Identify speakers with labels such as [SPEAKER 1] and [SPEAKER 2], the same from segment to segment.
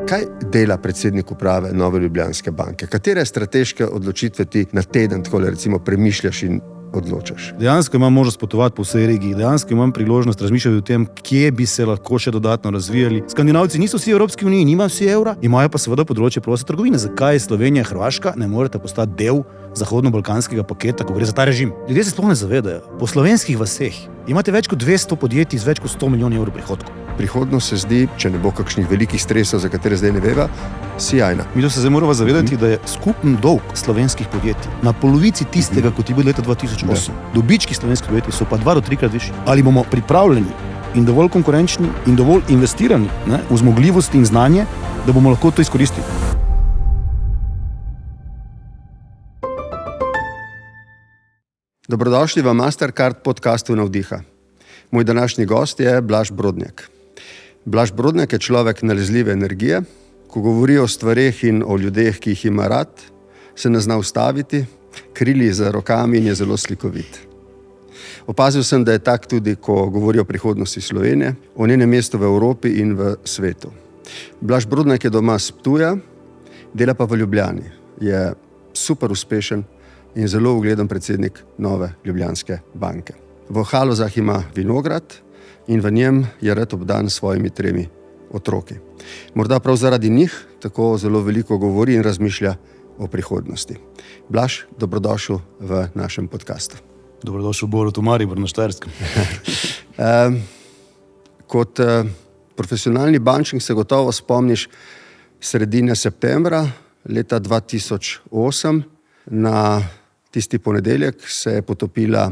[SPEAKER 1] Kaj dela predsednik uprave Nove Ljubljanske banke? Katere strateške odločitve ti na teden tako recimo premišljaš in odločaš?
[SPEAKER 2] Dejansko imam možnost potovati po vsej regiji, dejansko imam priložnost razmišljati o tem, kje bi se lahko še dodatno razvijali. Skandinavci niso vsi v Evropski uniji, nima vsi evra, imajo pa seveda področje proste trgovine. Zakaj Slovenija, Hrvaška ne morete postati del zahodno-balkanskega paketa, ko gre za ta režim? Ljudje se sploh ne zavedajo. Po slovenskih vaseh imate več kot 200 podjetij z več kot 100 milijonov evrov prihodkov.
[SPEAKER 1] Prihodnost se zdi, če ne bo kakšnih velikih stresov, za katere zdaj ne veva, sijajna.
[SPEAKER 2] Mi se zdaj moramo zavedati, da je skupen dolg slovenskih podjetij na polovici tistega, kot je bil leta 2008. Dobički slovenskih podjetij so pa 2 do 3-krat višji. Ali bomo pripravljeni in dovolj konkurenčni in dovolj investirani v zmogljivosti in znanje, da bomo lahko to izkoristili?
[SPEAKER 1] Dobrodošli v Mastercard podcastu Navdiha. Moj današnji gost je Blaž Brodnjak. Blaž Brodnjak je človek nalezljive energije. Ko govori o stvareh in o ljudeh, ki jih ima rad, se ne zna ustaviti, krili za rokami in je zelo slikovit. Opazil sem, da je tak tudi, ko govori o prihodnosti Slovenije, o njenem mestu v Evropi in v svetu. Blaž Brodnjak je doma s Ptuja, dela pa v Ljubljani. Je super uspešen in zelo ugleden predsednik Nove Ljubljanske banke. V Halozah ima vinograd in v njem je rad obdan s svojimi 3 otroki. Morda prav zaradi njih tako zelo veliko govori in razmišlja o prihodnosti. Blaž, dobrodošel v našem podcastu.
[SPEAKER 2] Dobrodošel Borut v Maribor na Štajerskem.
[SPEAKER 1] Kot profesionalni bančnik se gotovo spomniš sredine septembra leta 2008. Na tisti ponedeljek se je potopila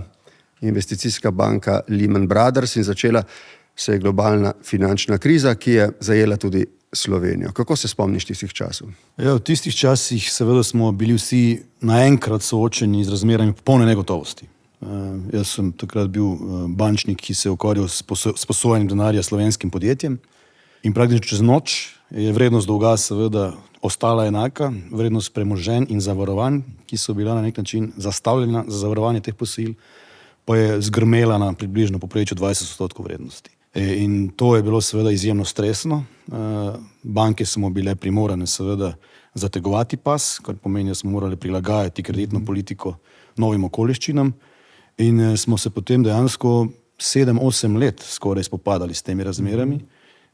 [SPEAKER 1] investicijska banka Lehman Brothers in začela se je globalna finančna kriza, ki je zajela tudi Slovenijo. Kako se spomniš tistih časov?
[SPEAKER 2] Ja, v tistih časih seveda smo bili vsi naenkrat soočeni z razmerami popolne negotovosti. Jaz sem takrat bil bančnik, ki se je ukvarjal s posojanjem denarja slovenskim podjetjem in praktično čez noč je vrednost dolga seveda ostala enaka, vrednost premoženj in zavarovanj, ki so bila na nek način zastavljena za zavarovanje teh posojil, pa je zgrmela na približno poprečju 20% vrednosti. In to je bilo seveda izjemno stresno. Banke smo bile primorane seveda zategovati pas, kar pomeni, da smo morali prilagajati kreditno politiko novim okoliščinam in smo se potem dejansko 7-8 let skoraj spopadali s temi razmerami.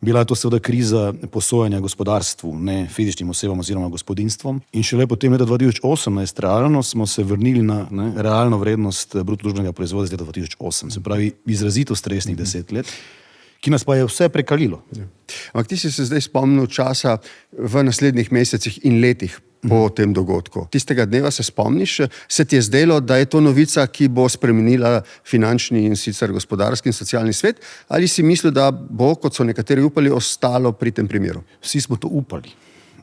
[SPEAKER 2] Bila je to seveda kriza posojanja gospodarstvu, ne fizičnim osebam oziroma gospodinstvom. In šele potem leta 2018 realno smo se vrnili na realno vrednost bruto družbenega proizvoda iz leta 2008. Se pravi, izrazito stresnih 10 let, ki nas pa je vse prekalilo.
[SPEAKER 1] Ampak ti si se zdaj spomnil časa v naslednjih mesecih in letih po tem dogodku. Tistega dneva se spomniš? Se ti je zdelo, da je to novica, ki bo spremenila finančni in sicer gospodarski in socialni svet? Ali si mislil, da bo, kot so nekateri upali, ostalo pri tem primeru?
[SPEAKER 2] Vsi smo to upali,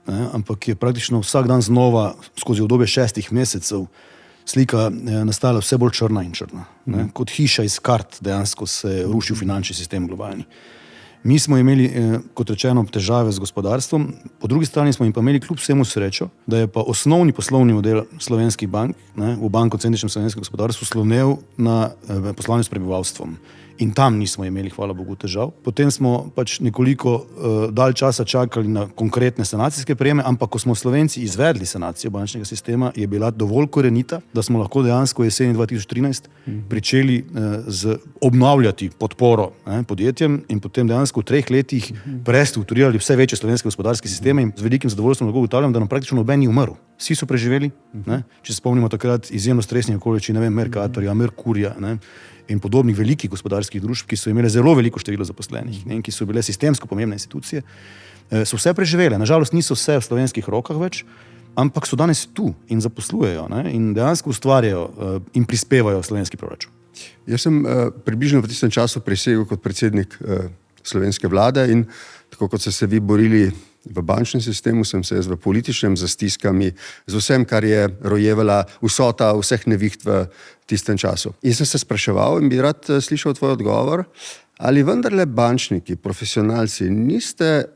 [SPEAKER 2] ampak je praktično vsak dan znova skozi obdobje 6 mesecev slika nastala vse bolj črna in črna. Kot hiša iz kart dejansko se rušil finančni sistem globalni. Mi smo imeli, kot rečeno, težave z gospodarstvom, po drugi strani smo pa imeli kljub vsemu srečo, da je pa osnovni poslovni model slovenskih bank v bankocentričnem slovenskem gospodarstvu slonel na poslovanju s prebivalstvom. In tam nismo imeli, hvala Bogu, težav. Potem smo pač nekoliko dalj časa čakali na konkretne sanacijske prijeme, ampak ko smo Slovenci izvedli sanacijo bančnega sistema, je bila dovolj korenita, da smo lahko dejansko jeseni 2013 pričeli obnavljati podporo podjetjem in potem dejansko v 3 letih prestrukturirali vse večje slovenske gospodarske sisteme in z velikim zadovoljstvom lahko ugotavljam, da nam praktično noben ni umrl. Vsi so preživeli, če se spomnimo takrat izjemno stresnih okoliščin, Mercatorja, Merkurja, in podobnih velikih gospodarskih družb, ki so imele zelo veliko število zaposlenih, ki so bile sistemsko pomembne institucije, so vse preživele. Nažalost niso vse v slovenskih rokah več, ampak so danes tu in zaposlujejo in dejansko ustvarjajo in prispevajo v slovenski proračun.
[SPEAKER 1] Jaz sem približno v tistem času prisegel kot predsednik slovenske vlade in tako kot so se vi borili v bančnem sistemu, sem se jaz v političnem z stiskami, z vsem, kar je rojevala vsota vseh neviht v tistem času. In sem se spraševal in bi rad slišal tvoj odgovor, ali vendarle bančniki, profesionalci, niste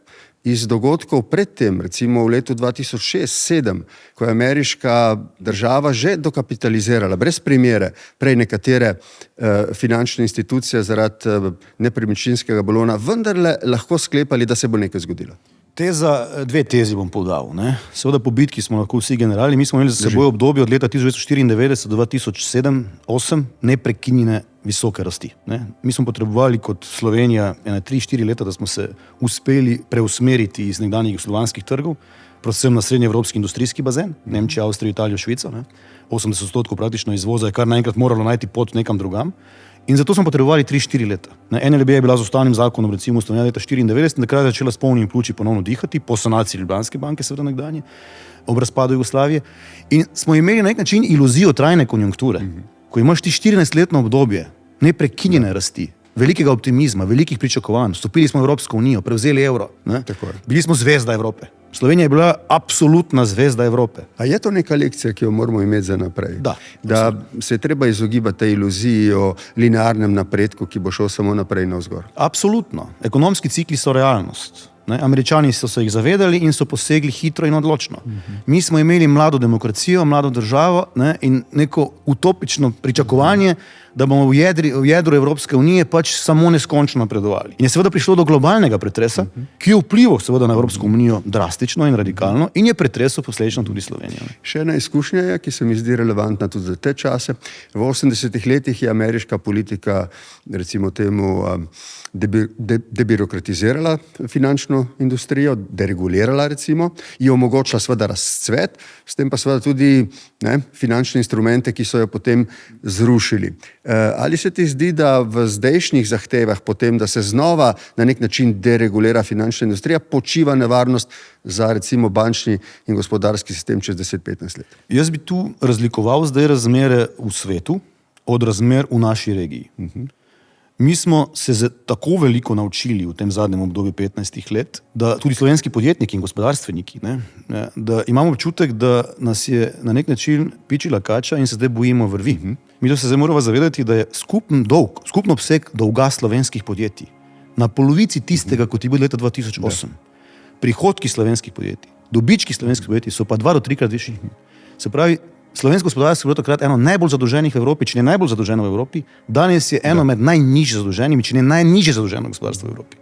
[SPEAKER 1] iz dogodkov predtem, recimo v letu 2006-2007, ko je ameriška država že dokapitalizirala, brez primere, prej nekatere finančne institucije zaradi nepremičninskega balona, vendarle lahko sklepali, da se bo nekaj zgodilo?
[SPEAKER 2] Dve tezi bom podal. Seveda po bitki smo lahko vsi generali, mi smo imeli za seboj obdobje od leta 1994 do 2007-2008 neprekinjene visoke rasti. Mi smo potrebovali kot Slovenija 3-4 leta, da smo se uspeli preusmeriti iz nekdanjih jugoslovanskih trgov, predvsem na srednjeevropski industrijski bazen, Nemčija, Avstrija, Italija, Švica. 80% praktično izvoza je kar naenkrat moralo najti pot nekam drugam. In zato smo potrebovali 3-4 leta. NLB je bila z ustavnim zakonom recimo ustanovljena leta 1994 in takrat je začela s polnimi pljuči ponovno dihati, po sanaciji Ljubljanske banke, seveda nekdanje, ob razpadu Jugoslavije. In smo imeli na nek način iluzijo trajne konjunkture. Ko imaš ti 14-letno obdobje neprekinjene rasti, velikega optimizma, velikih pričakovanj, vstopili smo v Evropsko unijo, prevzeli evro, bili smo zvezda Evrope. Slovenija je bila absolutna zvezda Evrope.
[SPEAKER 1] A je to neka lekcija, ki jo moramo imeti za naprej?
[SPEAKER 2] Da
[SPEAKER 1] se je treba izogibati tej iluziji o linearnem napredku, ki bo šel samo naprej navzgor.
[SPEAKER 2] Absolutno. Ekonomski cikli so realnost. Američani so se jih zavedali in so posegli hitro in odločno. Mi smo imeli mlado demokracijo, mlado državo in neko utopično pričakovanje, da bomo v jedru Evropske unije pač samo neskončno napredovali. In je seveda prišlo do globalnega pretresa, ki je vplival seveda na Evropsko unijo drastično in radikalno in je pretresel posledično tudi Slovenijo.
[SPEAKER 1] Še ena izkušnja je, ki se mi zdi relevantna tudi za te čase. V 80-ih letih je ameriška politika, recimo temu, debirokratizirala finančno industrijo, deregulirala recimo, ji omogočila seveda razcvet, s tem pa seveda tudi finančne instrumente, ki so jo potem zrušili. Ali se ti zdi, da v zdajšnjih zahtevah potem, da se znova na nek način deregulira finančna industrija, počiva nevarnost za recimo bančni in gospodarski sistem čez 10-15 let?
[SPEAKER 2] Jaz bi tu razlikoval zdaj razmere v svetu od razmer v naši regiji. Mi smo se tako veliko naučili v tem zadnjem obdobju 15 let, da tudi slovenski podjetniki in gospodarstveniki, da imamo občutek, da nas je na nek način pičila kača in se zdaj bojimo vrvi. Mi se zdaj moramo zavedati, da je skupno obseg dolga slovenskih podjetij na polovici tistega, kot je bil leta 2008. Prihodki slovenskih podjetij, dobički slovenskih podjetij so pa 2 do 3-krat višji. Se pravi, slovensko gospodarstvo je bilo takrat eno najbolj zadolženih v Evropi, če ne najbolj zadolženo v Evropi, danes je eno med najnižje zadolženimi, če ne najnižje zadolženo gospodarstvo v Evropi.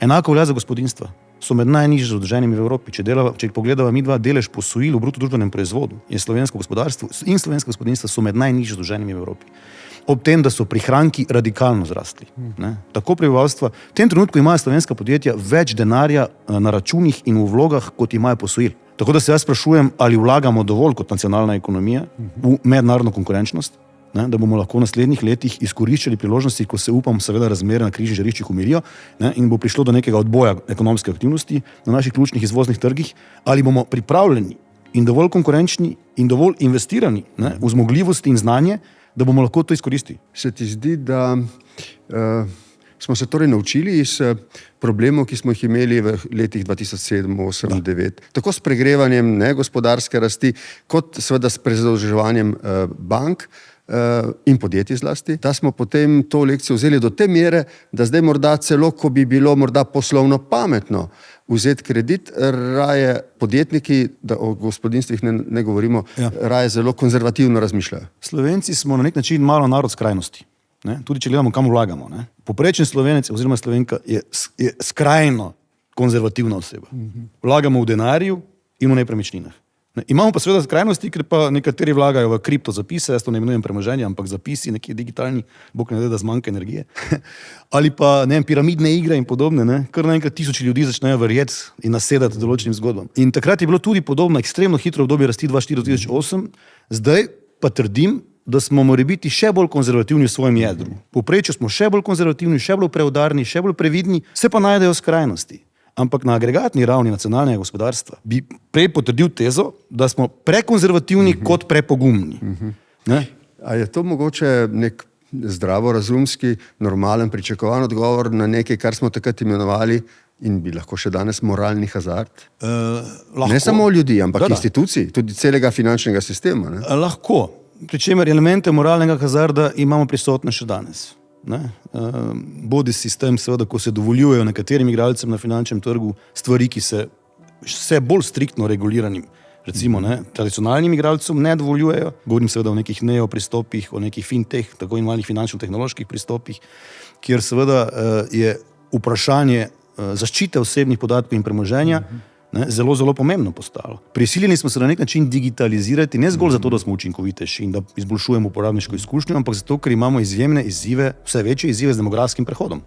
[SPEAKER 2] Enako velja za gospodinjstva. So med najnižje zadolženimi v Evropi. Če pogledava midva delež posojil v bruto družbenem proizvodu, je slovensko gospodarstvo in slovensko gospodinjstvo so med najnižje zadolženimi v Evropi. Ob tem, da so prihranki radikalno zrastli. Tako prebivalstva. V tem trenutku imajo slovenska podjetja več denarja na računih in v vlogah, kot imajo posojil. Tako da se jaz sprašujem, ali vlagamo dovolj kot nacionalna ekonomija v mednarodno konkurenčnost, da bomo lahko v naslednjih letih izkoriščali priložnosti, ko se upam seveda razmere na križnih žariščih umirijo in bo prišlo do nekega odboja ekonomske aktivnosti na naših ključnih izvoznih trgih, ali bomo pripravljeni in dovolj konkurenčni in dovolj investirani v zmogljivosti in znanje, da bomo lahko to izkoristili.
[SPEAKER 1] Se ti zdi, da smo se torej naučili iz problemov, ki smo jih imeli v letih 2007, 2008, 2009, tako s pregrevanjem gospodarske rasti, kot seveda s prezadolževanjem bank in podjetij zlasti, da smo potem to lekcijo vzeli do te mere, da zdaj morda celo, ko bi bilo morda poslovno pametno vzeti kredit, raje podjetniki, da o gospodinstvih ne govorimo, raje zelo konzervativno razmišljajo.
[SPEAKER 2] Slovenci smo na nek način malo narod skrajnosti. Tudi če gledamo, kam vlagamo. Poprečen Slovenec oziroma Slovenka je skrajno konzervativna oseba. Vlagamo v denarju in v nepremičninah. Imamo pa seveda skrajnosti, ker pa nekateri vlagajo v kriptozapise, jaz to ne imenujem premoženje, ampak zapisi, neki digitalni, bog ne ve, da zmanjka energije. Ali pa piramidne igre in podobne, kar naenkrat tisoči ljudi začnejo verjeti in nasedati določenim zgodbam. In takrat je bilo tudi podobno ekstremno hitro obdobje rasti 2004-2008, zdaj pa trdim, da smo morebiti še bolj konzervativni v svojem jedru. Povprečju smo še bolj konzervativni, še bolj preudarni, še bolj previdni, se pa najdejo skrajnosti. Ampak na agregatni ravni nacionalnega gospodarstva bi prej potrdil tezo, da smo prekonzervativni kot prepogumni.
[SPEAKER 1] A je to mogoče nek zdravorazumski, normalen, pričakovan odgovor na nekaj, kar smo takrat imenovali in bi lahko še danes moralni hazard? Ne samo ljudi, ampak institucij, tudi celega finančnega sistema.
[SPEAKER 2] Lahko. Pričemer elemente moralnega hazarda imamo prisotne še danes. Bodi sistem, seveda, ko se dovoljujejo nekaterim igralcem na finančnem trgu stvari, ki se vse bolj striktno reguliranim, recimo tradicionalnim igralcem ne dovoljujejo. Govorim seveda o nekih neopristopih, o nekih fintech, tako imenovanih finančno-tehnoloških pristopih, kjer seveda je vprašanje zaščite osebnih podatkov in premoženja zelo, zelo pomembno postalo. Prisiljeni smo se na nek način digitalizirati, ne zgolj zato, da smo učinkovitejši in da izboljšujemo uporabniško izkušnjo, ampak zato, ker imamo izjemne izzive, vse večje izzive z demografskim prehodom.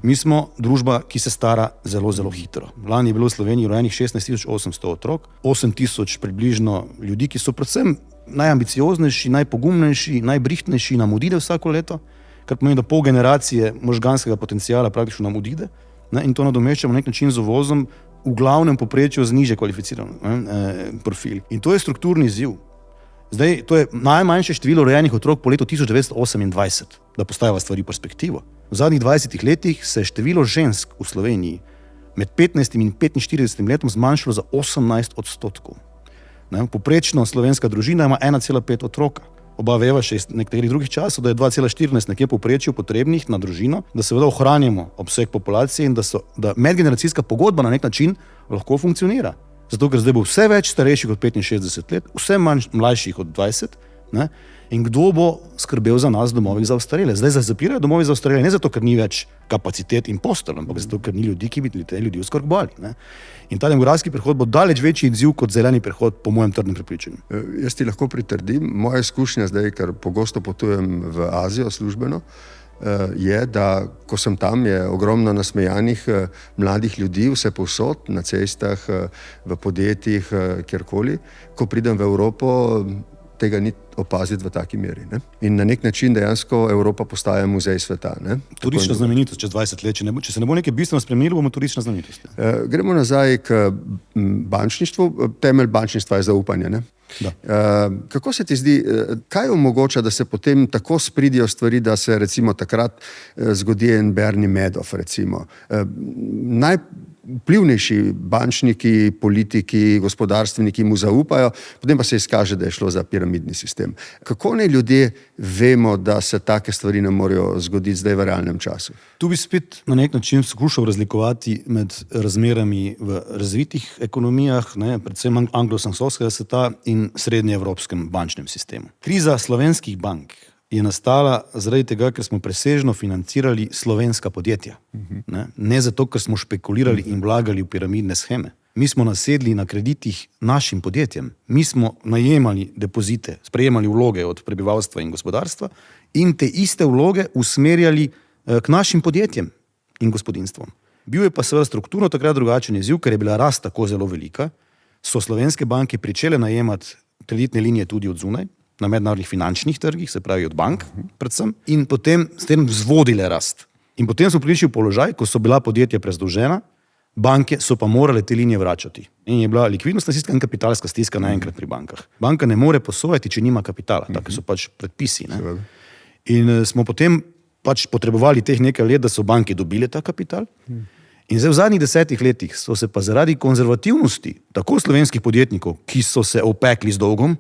[SPEAKER 2] Mi smo družba, ki se stara zelo, zelo hitro. Lani je bilo v Sloveniji rojenih 16.800 otrok, 8.000 približno ljudi, ki so predvsem najambicioznejši, najpogumnejši, najbrihtnejši, nam odide vsako leto, kar pomeni, da pol generacije možganskega potencijala praktično nam odide, in to nadomeščamo na nek način z uvozom, v glavnem poprečju z niže kvalificiranim profili. In to je strukturni izziv. Zdaj, to je najmanjše število rojenih otrok po letu 1928, da postavimo stvari v perspektivo. V zadnjih 20 letih se je število žensk v Sloveniji med 15 in 45 letom zmanjšalo za 18%. Poprečno slovenska družina ima 1,5 otroka. Oba veva še iz nekaterih drugih časov, da je 2,14 nekje povprečju potrebnih na družino, da seveda ohranjamo obseg populacije in da medgeneracijska pogodba na nek način lahko funkcionira. Zato, ker zdaj bo vse več starejših od 65 let, vse manj mlajših od 20, in kdo bo skrbel za nas v domovih za ostarele. Zdaj se zapirajo domovi za ostarele, ne zato, ker ni več kapacitet in postelj, ampak zato, ker ni ljudi, ki bi te ljudi oskrbovali. In ta demografski prehod bo daleč večji izziv kot zeleni prehod, po mojem trdnem prepričanju.
[SPEAKER 1] Jaz ti lahko pritrdim, moja izkušnja zdaj, ker pogosto potujem v Azijo službeno, je, da ko sem tam, je ogromno nasmejanih mladih ljudi, vse povsod, na cestah, v podjetjih, kjerkoli. Ko pridem v Evropo, tega ni opaziti v taki meri. In na nek način dejansko Evropa postaja muzej sveta.
[SPEAKER 2] Turistična znamenitost čez 20 let, če se ne bo nekaj bistveno spremenilo, bomo turistična znamenitost.
[SPEAKER 1] Gremo nazaj k bančništvu. Temelj bančništva je zaupanje. Kako se ti zdi, kaj omogoča, da se potem tako spridijo stvari, da se recimo takrat zgodi en Bernie Madoff, recimo. Najvplivnejši bančniki, politiki, gospodarstveniki mu zaupajo, potem pa se izkaže, da je šlo za piramidni sistem. Kako naj ljudje vemo, da se take stvari ne morejo zgoditi zdaj v realnem času?
[SPEAKER 2] Tu bi spet na nek način skušal razlikovati med razmerami v razvitih ekonomijah, predvsem anglosaksonskega sveta in srednjeevropskem bančnem sistemu. Kriza slovenskih bank je nastala zaradi tega, ker smo presežno financirali slovenska podjetja. Ne zato, ker smo špekulirali in vlagali v piramidne sheme. Mi smo nasedli na kreditih našim podjetjem. Mi smo najemali depozite, sprejemali vloge od prebivalstva in gospodarstva in te iste vloge usmerjali k našim podjetjem in gospodinstvom. Bil je pa seveda strukturno takrat drugačen izziv, ker je bila rast tako zelo velika, so slovenske banke pričele najemati kreditne linije tudi od zunaj, na mednarodnih finančnih trgih, se pravi od bank predvsem, in potem s tem vzvodile rast. In potem smo prišli v položaj, ko so bila podjetja prezdolžena, banke so pa morale te linije vračati. In je bila likvidnostna stiska in kapitalska stiska naenkrat pri bankah. Banka ne more posojati, če nima kapitala, tako so pač predpisi. In smo potem pač potrebovali teh nekaj let, da so banke dobile ta kapital. In zdaj v zadnjih 10 letih so se pa zaradi konzervativnosti tako slovenskih podjetnikov, ki so se opekli z dolgom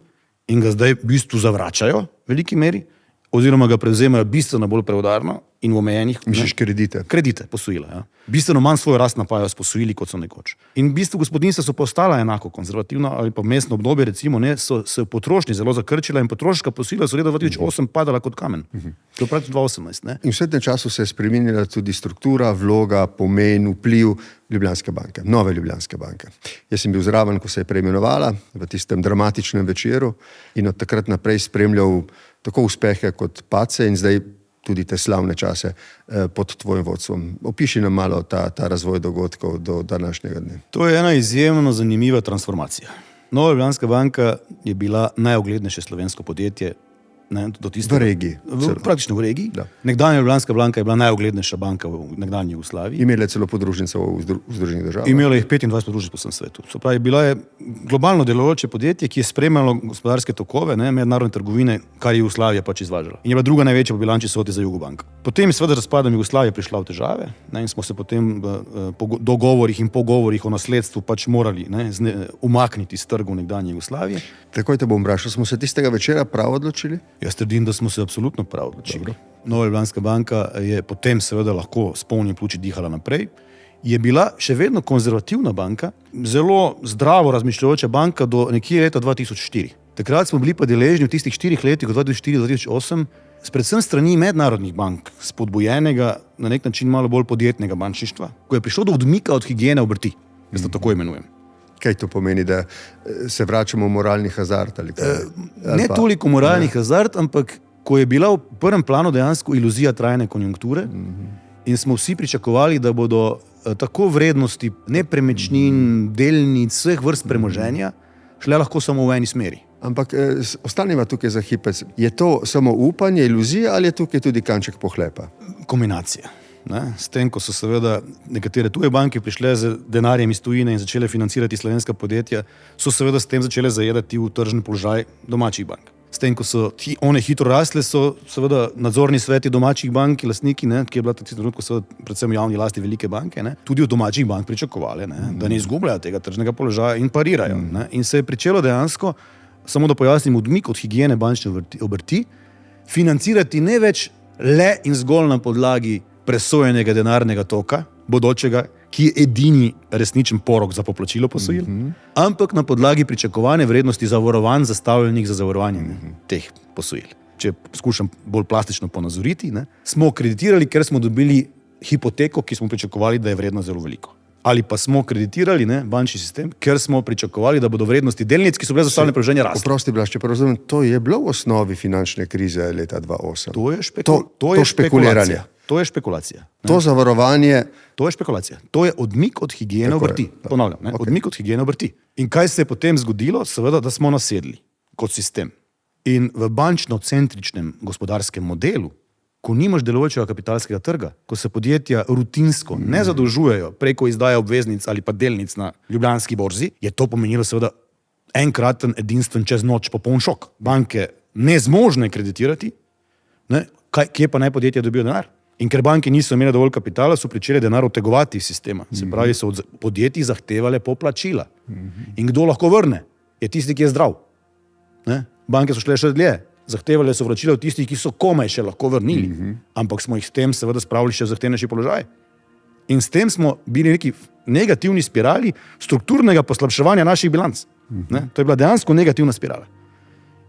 [SPEAKER 2] in ga zdaj v bistvu zavračajo v veliki meri, oziroma ga prevzemajo bistveno bolj preudarno in v omejenih kredite, posojila. Bistveno manj svojo rast napajajo s posojili, kot so nekoč. In v bistvu gospodinjstva so postala enako konzervativna ali pa mestno obdobje, recimo, so se v potrošnji zelo zakrčila in potrošniška posojila so leta 2008 padala kot kamen. To je pravi 2018.
[SPEAKER 1] In v vsem tem času se je spremenila tudi struktura, vloga, pomen, vpliv Ljubljanske banke, nove Ljubljanske banke. Jaz sem bil zraven, ko se je preimenovala v tistem dramatičnem večeru in od takrat naprej spremljal tako uspehe kot padce in zdaj tudi te slavne čase pod tvojim vodstvom. Opiši nam malo ta razvoj dogodkov do današnjega dne.
[SPEAKER 2] To je ena izjemno zanimiva transformacija. Nova Ljubljanska banka je bila najuglednejše slovensko podjetje
[SPEAKER 1] v regiji.
[SPEAKER 2] Praktično v regiji. Nekdanja Ljubljanska banka je bila najuglednejša banka v nekdanji Jugoslaviji.
[SPEAKER 1] Imela je celo podružnice v Združenih državah.
[SPEAKER 2] Imela je 25 podružnic po vsem svetu. Se pravi, bila je globalno delujoče podjetje, ki je spremljalo gospodarske tokove, mednarodne trgovine, kar je Jugoslavija pač izvažala. In je bila druga največja po bilančni vsoti za Jugobank. Potem je seveda razpadom Jugoslavije prišla v težave, in smo se potem v dogovorih in pogovorih o nasledstvu pač morali umakniti iz trgov nekdanje Jugoslavije.
[SPEAKER 1] Takoj te bom vprašal, smo se tistega večera prav odločili?
[SPEAKER 2] Jaz trdim, da smo se absolutno prav odločili. Nova Ljubljanska banka je potem seveda lahko s polnimi pljuči dihala naprej. Je bila še vedno konzervativna banka, zelo zdravo razmišljajoča banka do nekje leta 2004. Takrat smo bili pa deležni v tistih 4 letih, od 2004 do 2008, predvsem strani mednarodnih bank, spodbujenega na nek način malo bolj podjetnega bančništva, ko je prišlo do odmika od higiene obrti, jaz to tako imenujem.
[SPEAKER 1] Kaj to pomeni, da se vračamo v moralni hazard?
[SPEAKER 2] Ne toliko moralni hazard, ampak ko je bila v prvem planu dejansko iluzija trajne konjunkture in smo vsi pričakovali, da bodo tako vrednosti nepremičnin, delnic, vseh vrst premoženja šle lahko samo v eni smeri.
[SPEAKER 1] Ampak ostaneva tukaj za hipec. Je to samo upanje, iluzija ali je tukaj tudi kanček pohlepa?
[SPEAKER 2] Kombinacija. Ne? S tem, ko so seveda nekatere tuje banke prišle z denarjem iz tujine in začele financirati slovenska podjetja, so seveda s tem začele zajedati v tržni položaj domačih bank. S tem, ko so one hitro rasle, so seveda nadzorni sveti domačih bank, lastniki, ne, ki je bila tudi trenutko seveda predvsem v javni lasti velike banke, ne, tudi od domačih bank pričakovali, ne, da ne izgubljajo tega tržnega položaja in parirajo. Ne. In se je pričelo dejansko, samo da pojasnim, odmik od higiene bančne obrti, financirati ne več le in zgolj na podlagi presojenega denarnega toka, bodočega, ki je edini resničen porok za poplačilo posojil, ampak na podlagi pričakovane vrednosti zavarovanj zastavljenih za zavarovanje teh posojil. Če skušam bolj plastično ponazoriti, ne, smo kreditirali, ker smo dobili hipoteko, ki smo pričakovali, da je vredna zelo veliko. Ali pa smo kreditirali bančni sistem, ker smo pričakovali, da bodo vrednosti delnic, ki so bile zastavljene premoženja, rasle.
[SPEAKER 1] Oprosti, Blaž, če pa razumem, to je bilo v osnovi finančne krize leta 2008.
[SPEAKER 2] To je špekuliranje. To je špekulacija.
[SPEAKER 1] To zavarovanje.
[SPEAKER 2] To je špekulacija. To je odmik od higiene obrti. Ponavljam, odmik od higiene obrti. In kaj se je potem zgodilo? Seveda, da smo nasedli kot sistem. In v bančno-centričnem gospodarskem modelu, ko nimaš delujočega kapitalskega trga, ko se podjetja rutinsko ne zadolžujejo preko izdaje obveznic ali pa delnic na Ljubljanski borzi, je to pomenilo seveda enkraten, edinstven, čez noč popoln šok. Banke nezmožne kreditirati, kje pa naj podjetja dobijo denar? In ker banke niso imele dovolj kapitala, so pričele denar odtegovati iz sistema. Se pravi, so od podjetij zahtevale poplačila. In kdo lahko vrne? Je tisti, ki je zdrav. Ne? Banke so šle še dlje. Zahtevali so vračila od tistih, ki so komaj še lahko vrnili. Ampak smo jih s tem seveda spravili še v zahtevnejši položaj. In s tem smo bili neki negativni spirali strukturnega poslabševanja naših bilanc. To je bila dejansko negativna spirala.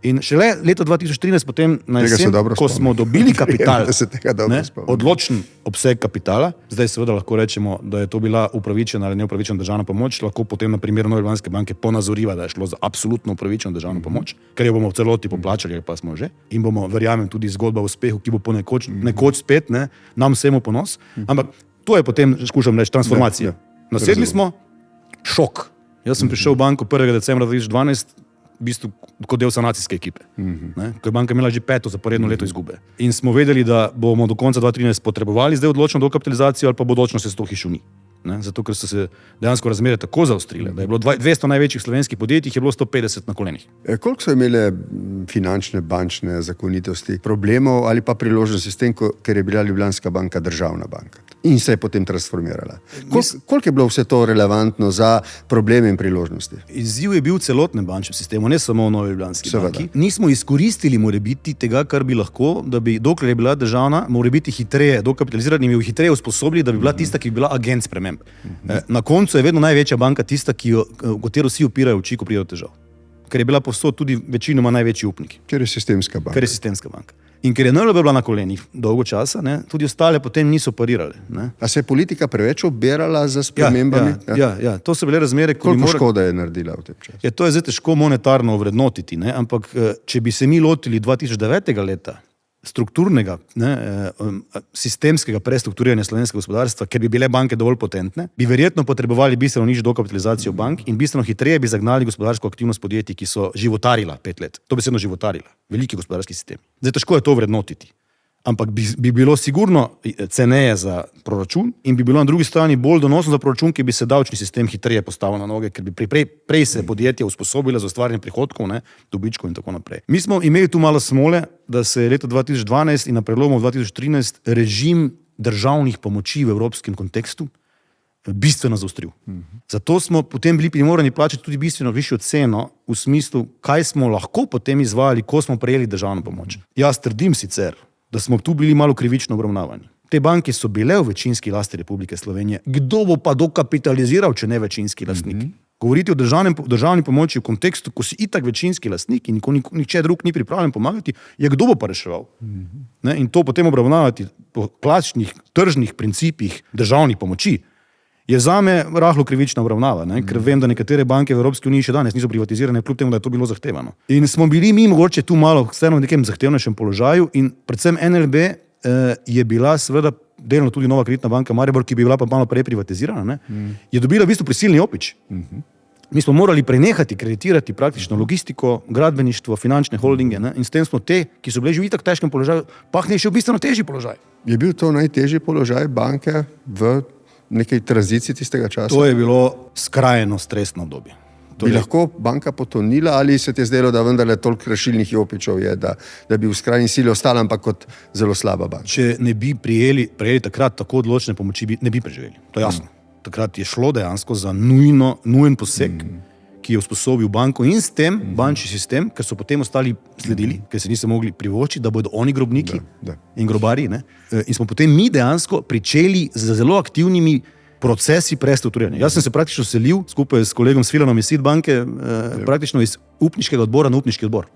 [SPEAKER 2] In šele leta 2013, potem na jesen, ko smo dobili kapital, odločen obseg kapitala, zdaj seveda lahko rečemo, da je to bila upravičena ali neupravičena državna pomoč, lahko potem na primer Nove Ljubljanske banke ponazoriva, da je šlo za absolutno upravičeno državno pomoč, ker jo bomo v celoti poplačali, pa smo že, in bomo, verjamem, tudi zgodba o uspehu, ki bo nekoč spet nam vsemu ponos, ampak to je potem, skušam reči, transformacija. Nasedli smo šok. Jaz sem prišel v banko 1. decembra 2012, v bistvu kot del sanacijske ekipe, ko je banka imela že 5. zaporedno leto izgube. In smo vedeli, da bomo do konca 2013 potrebovali zdaj odločno dokapitalizacijo ali pa bodočno se s to hišo ni. Zato, ker so se dejansko razmere tako zaostrile, da je bilo 200 največjih slovenskih podjetij, je bilo 150 na kolenih.
[SPEAKER 1] Koliko so imele finančne, bančne zakonitosti problemov ali pa priložnosti s tem, ker je bila Ljubljanska banka državna banka in se je potem transformirala? Koliko je bilo vse to relevantno za probleme in priložnosti?
[SPEAKER 2] Izziv je bil v celotnem bančnem sistemu, ne samo v Novi Ljubljanski banki. Nismo izkoristili morebiti tega, kar bi lahko, da bi, dokler je bila državna, morebiti hitreje dokapitalizirani in jo hitreje usposobili, da bi bila tista, ki bi bila agent sprememb. Na koncu je vedno največja banka tista, v katero vsi upirajo oči, ko pride do težav. Ker je bila povsod tudi večinoma največji upnik.
[SPEAKER 1] Ker je sistemska banka. In ker je NLB bila na kolenih dolgo časa, tudi ostale potem niso parirale. A se je politika preveč obirala za spremembami?
[SPEAKER 2] Ja. To so bile razmere,
[SPEAKER 1] koliko škode je naredila v tem času?
[SPEAKER 2] To je zdaj težko monetarno ovrednotiti, ampak če bi se mi lotili 2009. leta strukturnega, sistemskega prestrukturiranja slovenskega gospodarstva, ker bi bile banke dovolj potentne, bi verjetno potrebovali bistveno nižjo dokapitalizacijo bank in bistveno hitreje bi zagnali gospodarsko aktivnost podjetij, ki so životarila 5 let. To besedno životarila. Veliki gospodarski sistem. Zdaj težko je to vrednotiti. Ampak bi bilo sigurno ceneje za proračun in bi bilo na drugi strani bolj donosno za proračun, ki bi se davčni sistem hitreje postavil na noge, ker bi prej se podjetja usposobila za ustvarjanje prihodkov, dobičkov in tako naprej. Mi smo imeli tu malo smole, da se je leta 2012 in na prelomu 2013 režim državnih pomoči v evropskem kontekstu bistveno zaostril. Zato smo potem bili primorani plačati tudi bistveno višjo ceno v smislu, kaj smo lahko potem izvajali, ko smo prejeli državno pomoč. Jaz trdim sicer, da smo tu bili malo krivično obravnavani. Te banke so bile v večinski lasti Republike Slovenije. Kdo bo pa dokapitaliziral, če ne večinski lastniki? Govoriti o državni pomoči v kontekstu, ko si itak večinski lastnik in nihče drug ni pripravljen pomagati, je kdo bo pa reševal. Ne? In to potem obravnavati po klasičnih tržnih principih državnih pomoči je zame rahlo krivična obravnava, ne? Ker vem, da nekatere banke v Evropski uniji še danes niso privatizirane, kljub temu, da je to bilo zahtevano. In smo bili mi mogoče tu malo vseeno v nekem zahtevnejšem položaju in predvsem NLB je bila seveda delno tudi Nova kreditna banka Maribor, ki bi bila pa malo prej privatizirana, ne? Je dobila v bistvu prisilni opič. Mi smo morali prenehati kreditirati praktično logistiko, gradbeništvo, finančne holdinge, ne? In s tem smo te, ki so bile že v itak težkem položaju, pahnili še v bistveno težji položaj.
[SPEAKER 1] Je bil to najtežji položaj banke v nekaj tranziciji tistega časa?
[SPEAKER 2] To je bilo skrajno stresno obdobje.
[SPEAKER 1] Bi lahko banka potonila ali se ti je zdelo, da vendarle toliko rešilnih jopičev je, da bi v skrajni sili ostala, ampak kot zelo slaba banka?
[SPEAKER 2] Če ne bi prejeli takrat tako odločne pomoči, ne bi preživeli. To je jasno. Takrat je šlo dejansko za nujen poseg, ki je usposobil banko in s tem bančni sistem, ker so potem ostali sledili, ker se niso mogli privoščiti, da bodo oni grobniki in grobari. Ne? In smo potem mi dejansko pričeli z zelo aktivnimi procesi prestrukturiranja. Jaz sem se praktično selil skupaj s kolegom Svilanom iz SID banke praktično iz upniškega odbora na upniški odbor.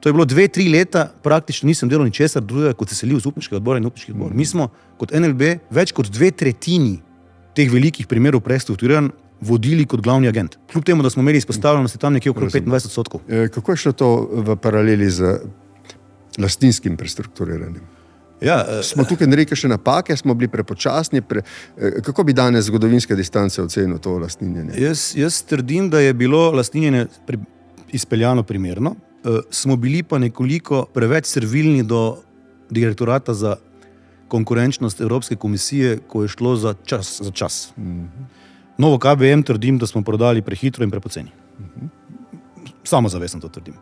[SPEAKER 2] To je bilo 2-3 leta, praktično nisem delal ničesar drugega, kot se selil iz upniškega odbora in upniški odbor. Mi smo kot NLB več kot 2/3 teh velikih primerov prestrukturiranj vodili kot glavni agent. Kljub temu, da smo imeli izpostavljenosti tam nekje okrog 25%.
[SPEAKER 1] Kako je šlo to v paraleli z lastninskim prestrukturiranjem?
[SPEAKER 2] Ja,
[SPEAKER 1] smo tukaj naredili še napake, smo bili prepočasni. Kako bi danes zgodovinske distance ocenil to lastninjenje?
[SPEAKER 2] Jaz trdim, da je bilo lastninjenje izpeljano primerno. Smo bili pa nekoliko preveč servilni do direktorata za konkurenčnost Evropske komisije, ko je šlo za čas. Novo KBM trdim, da smo prodali prehitro in prepoceni. Samozavestno to trdim.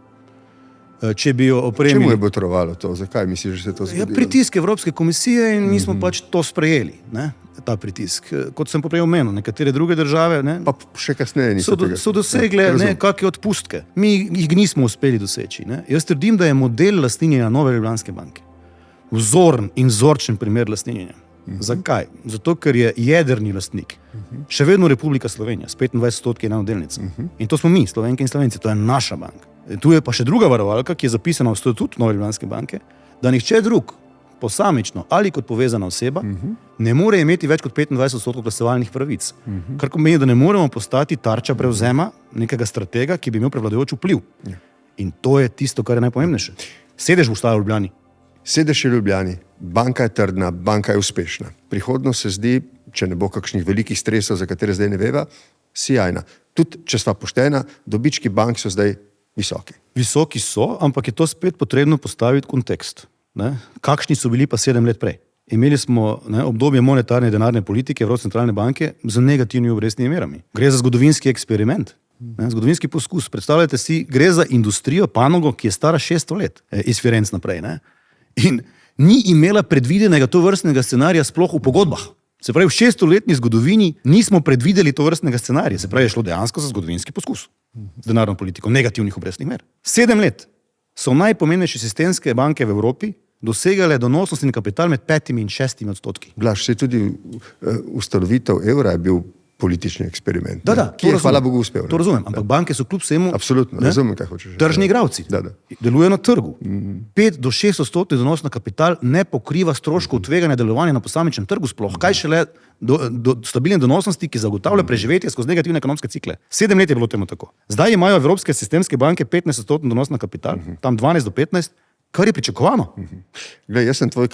[SPEAKER 2] Če bi jo opremili...
[SPEAKER 1] Čemu je botrovalo to? Zakaj misliš, že se to zgodilo?
[SPEAKER 2] Pritisk Evropske komisije in mi smo pač to sprejeli, ne? Ta pritisk. Kot sem poprej omenil, nekatere druge države
[SPEAKER 1] pa še kasneje niso
[SPEAKER 2] so dosegle kakšne odpustke. Mi jih nismo uspeli doseči. Ne? Jaz trdim, da je model lastninjenja Nove Ljubljanske banke vzoren in vzorčen primer lastninjenja. Zakaj? Zato, ker je jedrni lastnik še vedno Republika Slovenija s 25% ena delnica. In to smo mi, Slovenke in Slovenci, to je naša banka. Tu je pa še druga varovalka, ki je zapisana v statut Nove Ljubljanske banke, da nihče drug, posamično ali kot povezana oseba, ne more imeti več kot 25% glasovalnih pravic. Kar pomeni, da ne moremo postati tarča prevzema nekega stratega, ki bi imel prevladujoč vpliv. In to je tisto, kar je najpomembnejše. Sedež bo ostal v Ljubljani.
[SPEAKER 1] Sedež je v Ljubljani, banka je trdna, banka je uspešna. Prihodnost se zdi, če ne bo kakšnih velikih stresov, za katere zdaj ne veva, sijajna. Tudi, če sva poštena, dobički bank so zdaj visoki. Visoki
[SPEAKER 2] so, ampak je to spet potrebno postaviti kontekst. Ne? Kakšni so bili pa 7 let prej? Imeli smo obdobje monetarne denarne politike Evropske centralne banke z negativnimi obrestnimi merami. Gre za zgodovinski eksperiment. Zgodovinski poskus. Predstavljajte si, gre za industrijo, panogo, ki je stara 600 let iz Firenc naprej. Ne? In ni imela predvidenega tovrstnega scenarija sploh v pogodbah. Se pravi, v 600-letni zgodovini nismo predvideli tovrstnega scenarija. Se pravi, je šlo dejansko za zgodovinski poskus z denarno politiko negativnih obrestnih mer. 7 let so najpomembnejše sistemske banke v Evropi dosegale donosnostni kapital med 5 in 6%.
[SPEAKER 1] Blaž, se tudi ustanovitev evra je bil politični eksperiment,
[SPEAKER 2] ki
[SPEAKER 1] je, hvala Bogu, uspel.
[SPEAKER 2] To razumem, ampak banke so kljub vsemu
[SPEAKER 1] razumem, kaj hočeš.
[SPEAKER 2] Tržni igralci. Delujejo na trgu. 5-6% donos na kapital ne pokriva stroškov tveganja delovanja na posamičnem trgu sploh. Kaj šele do stabilne donosnosti, ki zagotavlja preživetje skozi negativne ekonomske cikle. 7 let je bilo temu tako. Zdaj imajo evropske sistemske banke 15% donos na kapital, tam 12-15%, kar je pričakovano.
[SPEAKER 1] Glej, jaz sem tvoj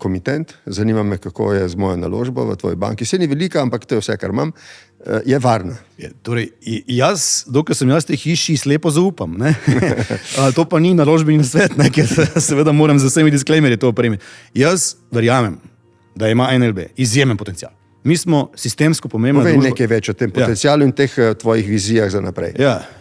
[SPEAKER 1] komitent, zanima me, kako je z mojo naložbo v tvoji banki. Vse ni velika, ampak to je vse, kar imam. Je varna.
[SPEAKER 2] Torej, dokler sem jaz tej hiši, slepo zaupam. Ne? To pa ni naložbeni svet, ne? Ker seveda moram z vsemi disclaimerji to opremiti. Jaz verjamem, da ima NLB izjemen potencial. Mi smo sistemsko pomembna družba.
[SPEAKER 1] Povej nekaj več o tem potencialu in teh tvojih vizijah za naprej.